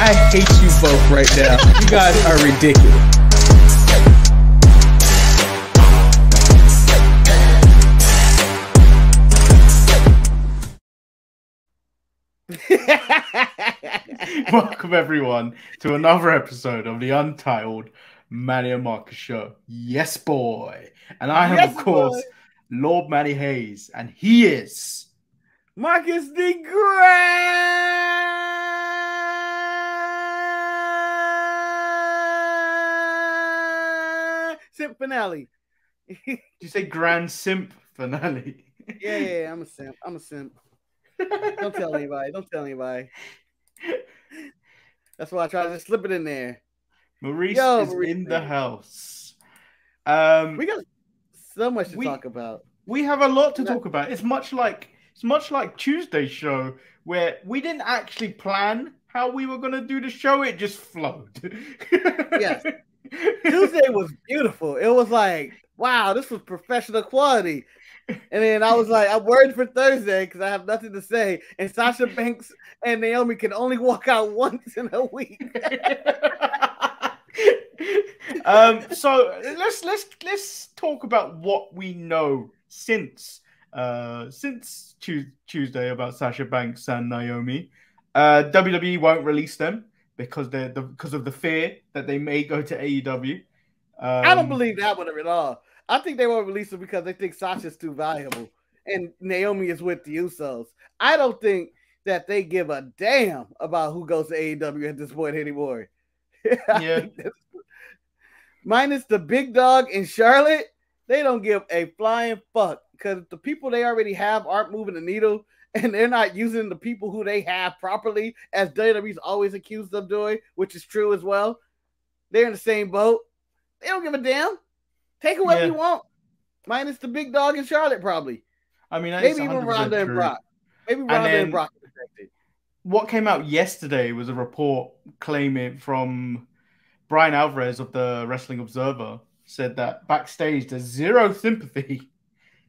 I hate you both right now. You guys are ridiculous. Welcome everyone to another episode of the Untitled Manny and Marcus show. Yes, boy. And I am, of course, Lord Manny Hayes, and he is Marcus the Grand Simp Finale. Did you say Grand Simp Finale? Yeah, I'm a simp. Don't tell anybody. That's why I try to slip it in there. Maurice is in the house. We got so much to talk about. We have a lot to talk about. It's much like Tuesday's show, where we didn't actually plan how we were going to do the show. It just flowed. Yes. Tuesday was beautiful. It was like, wow, this was professional quality. And then I was like, I'm worried for Thursday because I have nothing to say. And Sasha Banks and Naomi can only walk out once in a week. So let's talk about what we know since Tuesday about Sasha Banks and Naomi. WWE won't release them because of the fear that they may go to AEW. I don't believe that one at all. I think they won't release them because they think Sasha's too valuable and Naomi is with the Usos. I don't think that they give a damn about who goes to AEW at this point anymore. Yeah. Minus the big dog in Charlotte, they don't give a flying fuck because the people they already have aren't moving the needle and they're not using the people who they have properly, as WWE's always accused of doing, which is true as well. They're in the same boat. They don't give a damn. Take whoever you want. Minus the big dog in Charlotte, probably. I mean, maybe even Ronda and Brock. Maybe Ronda and Brock are protected. What came out yesterday was a report claiming from Brian Alvarez of the Wrestling Observer, said that backstage there's zero sympathy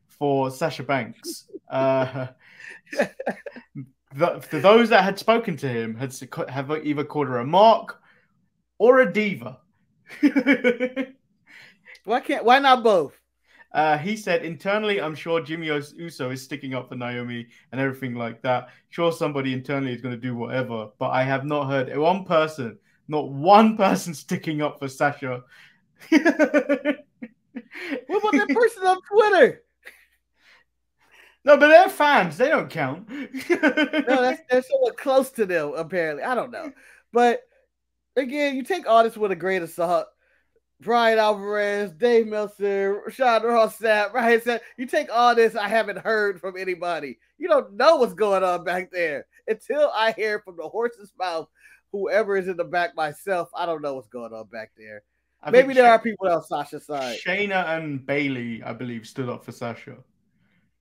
for Sasha Banks. For those that had spoken to him have either called her a mark or a diva. Why not both? He said, internally, I'm sure Jimmy Uso is sticking up for Naomi and everything like that. Sure, somebody internally is going to do whatever, but I have not heard not one person sticking up for Sasha. What about that person on Twitter? No, but they're fans. They don't count. No, they're somewhat close to them, apparently. I don't know. But, again, you take all this with a grain of salt. Brian Alvarez, Dave Meltzer, Rashad Ross, Ryan said, you take all this, I haven't heard from anybody. You don't know what's going on back there. Until I hear from the horse's mouth, whoever is in the back myself, I don't know what's going on back there. Maybe there are people on Sasha's side. Shayna and Bailey, I believe, stood up for Sasha.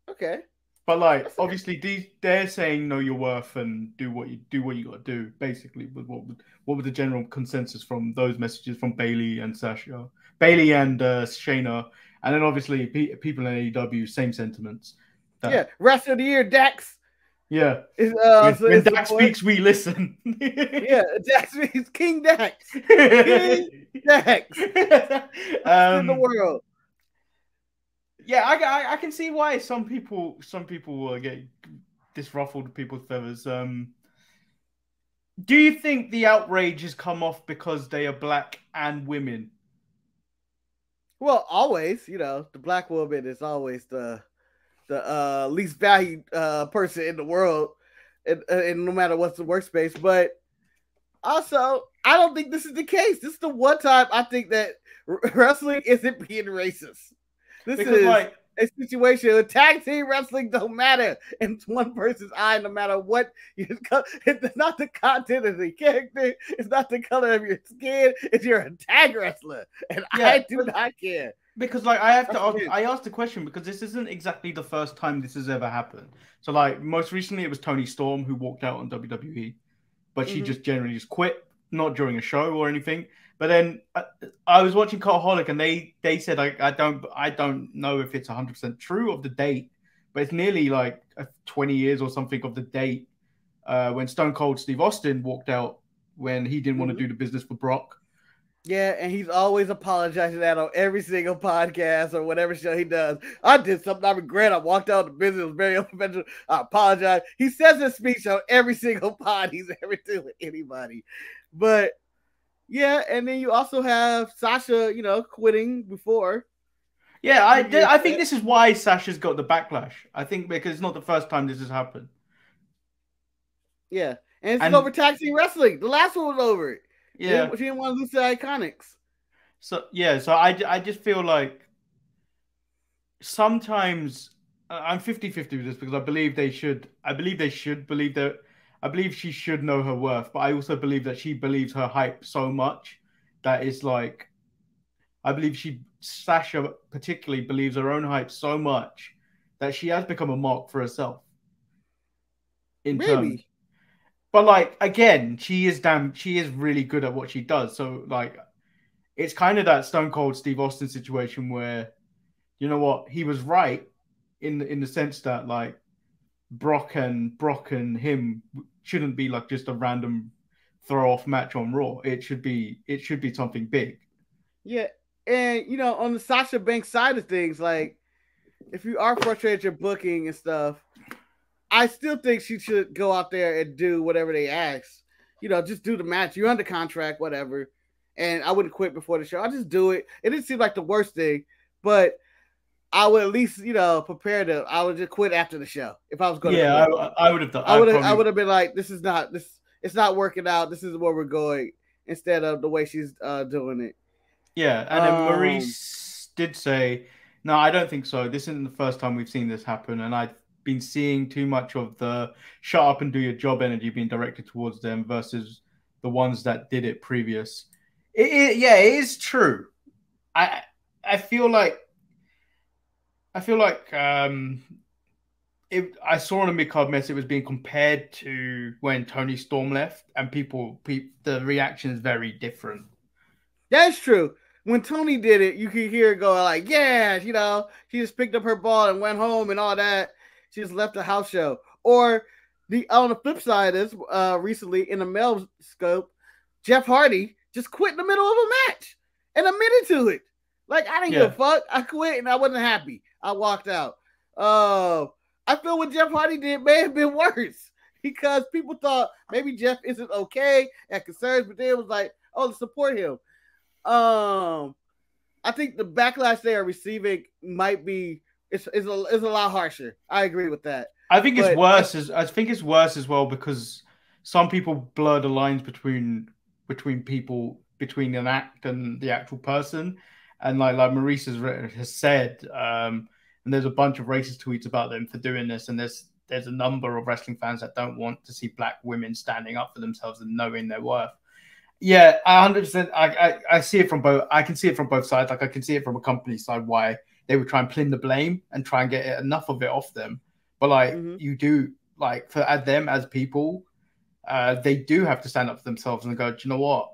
Okay. But like, obviously, they're saying know your worth and do what you got to do. Basically, what was the general consensus from those messages from Bailey and Sasha, Bailey and Shayna, and then obviously people in AEW, same sentiments. Rest of the year, Dax. Yeah, when Dax speaks, we listen. Yeah, Dax speaks. King Dax. King Dax. In the world. Yeah, I can see why some people will get disruffled people's feathers. Do you think the outrage has come off because they are black and women? Well, always, the black woman is always the least valued person in the world, and no matter what's the workspace. But also, I don't think this is the case. This is the one time I think that wrestling isn't being racist. This is like a situation where tag team wrestling don't matter in one person's eye, no matter what. It's not the content of the character. It's not the color of your skin. It's you're a tag wrestler, and I do not care. Because like I asked the question because this isn't exactly the first time this has ever happened. So like most recently it was Toni Storm who walked out on WWE, but she just generally just quit, not during a show or anything. But then I was watching Cultaholic and they said I don't know if it's 100% true of the date, but it's nearly like 20 years or something of the date when Stone Cold Steve Austin walked out when he didn't want to do the business for Brock. Yeah, and he's always apologizing that on every single podcast or whatever show he does. I did something I regret. I walked out of the business, was very unprofessional. I apologize. He says his speech on every single pod he's ever doing with anybody. But yeah, and then you also have Sasha, quitting before. Yeah, I think this is why Sasha's got the backlash. I think because it's not the first time this has happened. Yeah, and it's over tag team wrestling. The last one was over it. Yeah, she didn't want to lose to Iconics. So I just feel like sometimes I'm 50-50 with this because I believe she should know her worth, but I also believe that she believes her hype so much that it's like I believe Sasha particularly believes her own hype so much that she has become a mark for herself. Maybe. But like again, she is really good at what she does. So like it's kind of that Stone Cold Steve Austin situation where, you know what, he was right in the sense that like Brock and him shouldn't be like just a random throw off match on Raw. It should be something big. Yeah, and on the Sasha Banks side of things, like if you are frustrated with your booking and stuff, I still think she should go out there and do whatever they ask. Just do the match. You're under contract, whatever. And I wouldn't quit before the show. I'll just do it. It didn't seem like the worst thing, but I would at least, prepare to. I would just quit after the show if I was going to. Yeah, I would have done. I would have been like, it's not working out. This is where we're going instead of the way she's doing it. Yeah, and then Maurice did say, no, I don't think so. This isn't the first time we've seen this happen, and I've been seeing too much of the shut up and do your job energy being directed towards them versus the ones that did it previous. It is true. I feel like I saw on a mid-card mess it was being compared to when Tony Storm left, and the reaction is very different. That's true. When Tony did it, you could hear her go like, yeah, she just picked up her ball and went home and all that. She just left the house show. Or on the flip side is recently in the male scope, Jeff Hardy just quit in the middle of a match and admitted to it. Like, I didn't give a fuck. I quit and I wasn't happy. I walked out. I feel what Jeff Hardy did may have been worse because people thought maybe Jeff isn't okay and concerns, but then it was like, oh, let's support him. I think the backlash they are receiving might be is a lot harsher. I agree with that. I think it's worse. I think it's worse as well because some people blur the lines between an act and the actual person, and like Maurice has said, and there's a bunch of racist tweets about them for doing this, and there's a number of wrestling fans that don't want to see black women standing up for themselves and knowing their worth. Yeah, 100%. I see it from both. I can see it from both sides. Like I can see it from a company side why they would try and pin the blame and try and get enough of it off them. But like you do, like for them as people, they do have to stand up for themselves and go, do you know what?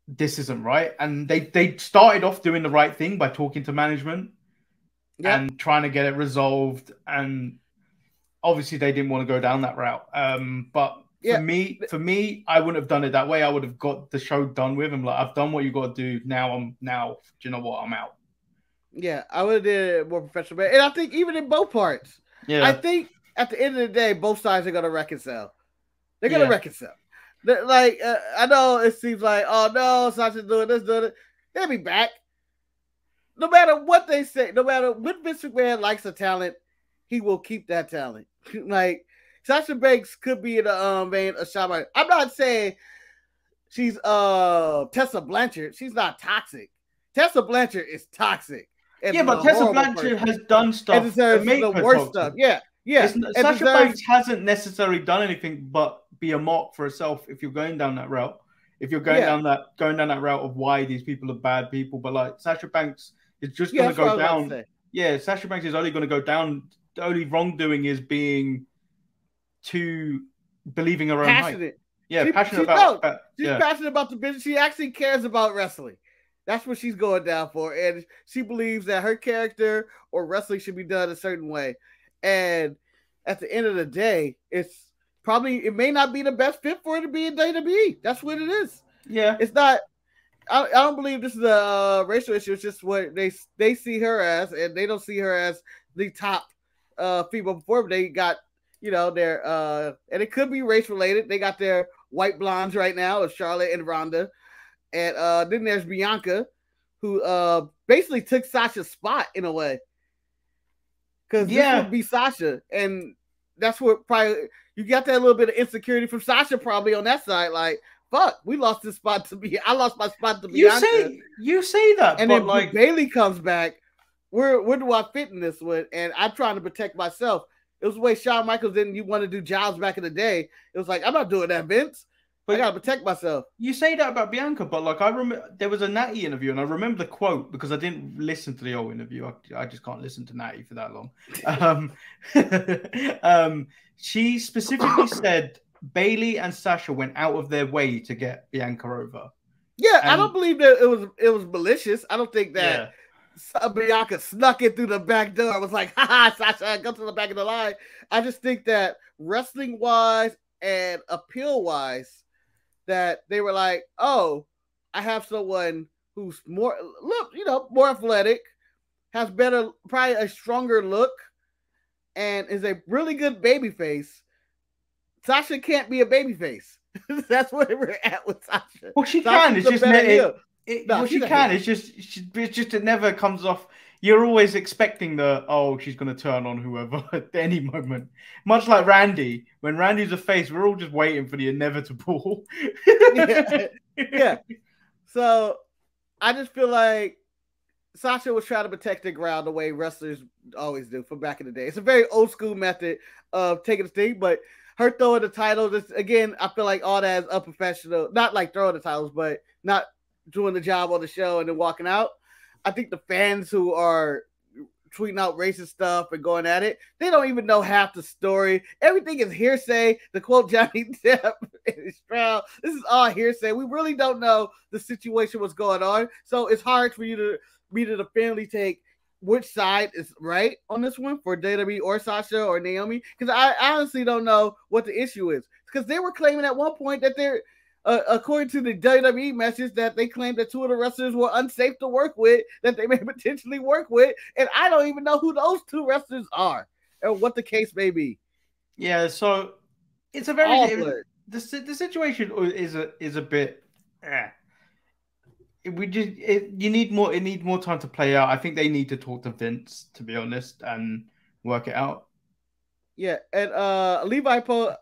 This isn't right. And they started off doing the right thing by talking to management and trying to get it resolved. And obviously they didn't want to go down that route. But for me, I wouldn't have done it that way. I would have got the show done with him. Like, I've done what you got to do. Now, do you know what? I'm out. Yeah, I would have did it more professional. And I think even in both parts, I think at the end of the day, both sides are going to reconcile. They're going to reconcile. Like, I know it seems like, oh no, Sasha's doing this, doing it. They'll be back. No matter what they say, no matter what Vince McMahon likes a talent, he will keep that talent. Like, Sasha Banks could be in the vein of Shawn. I'm not saying she's Tessa Blanchard. She's not toxic. Tessa Blanchard is toxic. But Tessa Blanchard has done stuff to make the worst stuff. Yeah. Sasha Banks hasn't necessarily done anything but be a mark for herself if you're going down that route. If you're going down that route of why these people are bad people, but like Sasha Banks is just going to go down. Yeah, Sasha Banks is only going to go down. The only wrongdoing is being too believing her own hype. Yeah, passionate about. She's passionate about the business. She actually cares about wrestling. That's what she's going down for, and she believes that her character or wrestling should be done a certain way. And at the end of the day, it's probably it may not be the best fit for her to be in WWE. That's what it is. Yeah, it's not. I don't believe this is a racial issue. It's just what they see her as, and they don't see her as the top female performer. They got their and it could be race related. They got their white blondes right now of Charlotte and Ronda, and then there's Bianca, who basically took Sasha's spot in a way. Because this would be Sasha, and that's what probably you got that little bit of insecurity from Sasha probably on that side. Like, fuck, we lost this spot to be. I lost my spot to Bianca. You say that, and but then like Bailey comes back, where do I fit in this one? And I'm trying to protect myself. It was the way Shawn Michaels didn't want to do jobs back in the day. It was like, I'm not doing that, Vince. But I gotta protect myself. You say that about Bianca, but like I remember there was a Natty interview, and I remember the quote because I didn't listen to the old interview. I just can't listen to Natty for that long. She specifically said Bailey and Sasha went out of their way to get Bianca over. Yeah, I don't believe that it was malicious. I don't think that Bianca snuck it through the back door. I was like, ha, Sasha, go to the back of the line. I just think that wrestling wise and appeal wise, that they were like, oh, I have someone who's more athletic, has better, probably a stronger look, and is a really good baby face. Sasha can't be a baby face. That's where we're at with Sasha. Well, she can. It's just she can. It's just it never comes off. You're always expecting she's going to turn on whoever at any moment. Much like Randy. When Randy's a face, we're all just waiting for the inevitable. Yeah. So I just feel like Sasha was trying to protect the ground the way wrestlers always do from back in the day. It's a very old school method of taking the thing, but her throwing the titles, again, I feel like all that is unprofessional. Not like throwing the titles, but not doing the job on the show and then walking out. I think the fans who are tweeting out racist stuff and going at it, they don't even know half the story. Everything is hearsay. To quote Johnny Depp in his trial, this is all hearsay. We really don't know the situation, what's going on. So it's hard for me to definitively take which side is right on this one for WWE or Sasha or Naomi, because I honestly don't know what the issue is. Because they were claiming at one point that they're according to the WWE message, that they claimed that two of the wrestlers were unsafe to work with, that they may potentially work with, and I don't even know who those two wrestlers are or what the case may be. Yeah, so it's a very the situation is a bit. You need more. It needs more time to play out. I think they need to talk to Vince, to be honest, and work it out. Yeah, and Levi put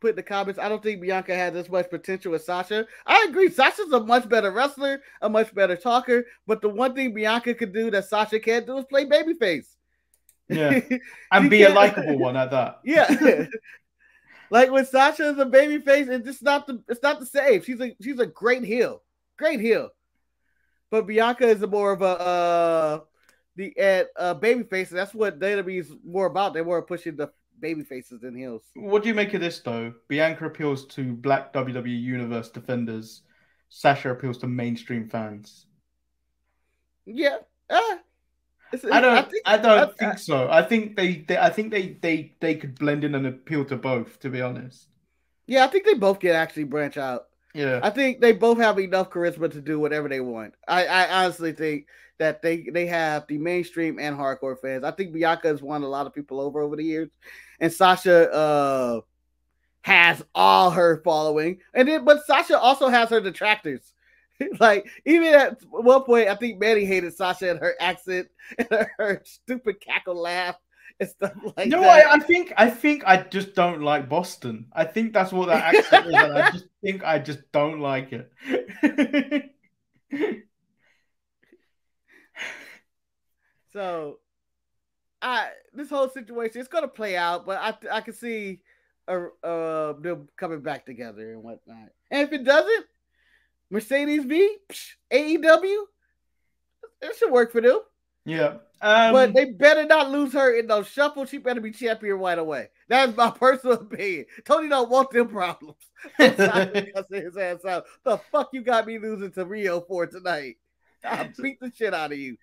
in the comments, I don't think Bianca has as much potential as Sasha. I agree. Sasha's a much better wrestler, a much better talker, but the one thing Bianca could do that Sasha can't do is play babyface. Yeah, and be a likable one at that. Yeah. Like when Sasha is a babyface, it's not the same. She's a great heel. Great heel. But Bianca is more of a babyface. That's what WWE is more about. They're more pushing the baby faces than heels. What do you make of this though? Bianca appeals to black WWE Universe defenders. Sasha appeals to mainstream fans. Yeah. I don't think so. I think they could blend in and appeal to both, to be honest. Yeah, I think they both can actually branch out. Yeah. I think they both have enough charisma to do whatever they want. I honestly think that they have the mainstream and hardcore fans. I think Bianca has won a lot of people over the years, and Sasha has all her following, but Sasha also has her detractors. Like even at one point, I think Manny hated Sasha and her accent and her stupid cackle laugh and stuff like that. I think I just don't like Boston. I think that's what that accent is, and I just don't like it. So, this whole situation, it's gonna play out, but I can see them coming back together and whatnot. And if it doesn't, Mercedes V, AEW, it should work for them. Yeah, but they better not lose her in those shuffles. She better be champion right away. That's my personal opinion. Tony don't want them problems. His ass out. The fuck you got me losing to Rio for tonight? I'll beat the shit out of you.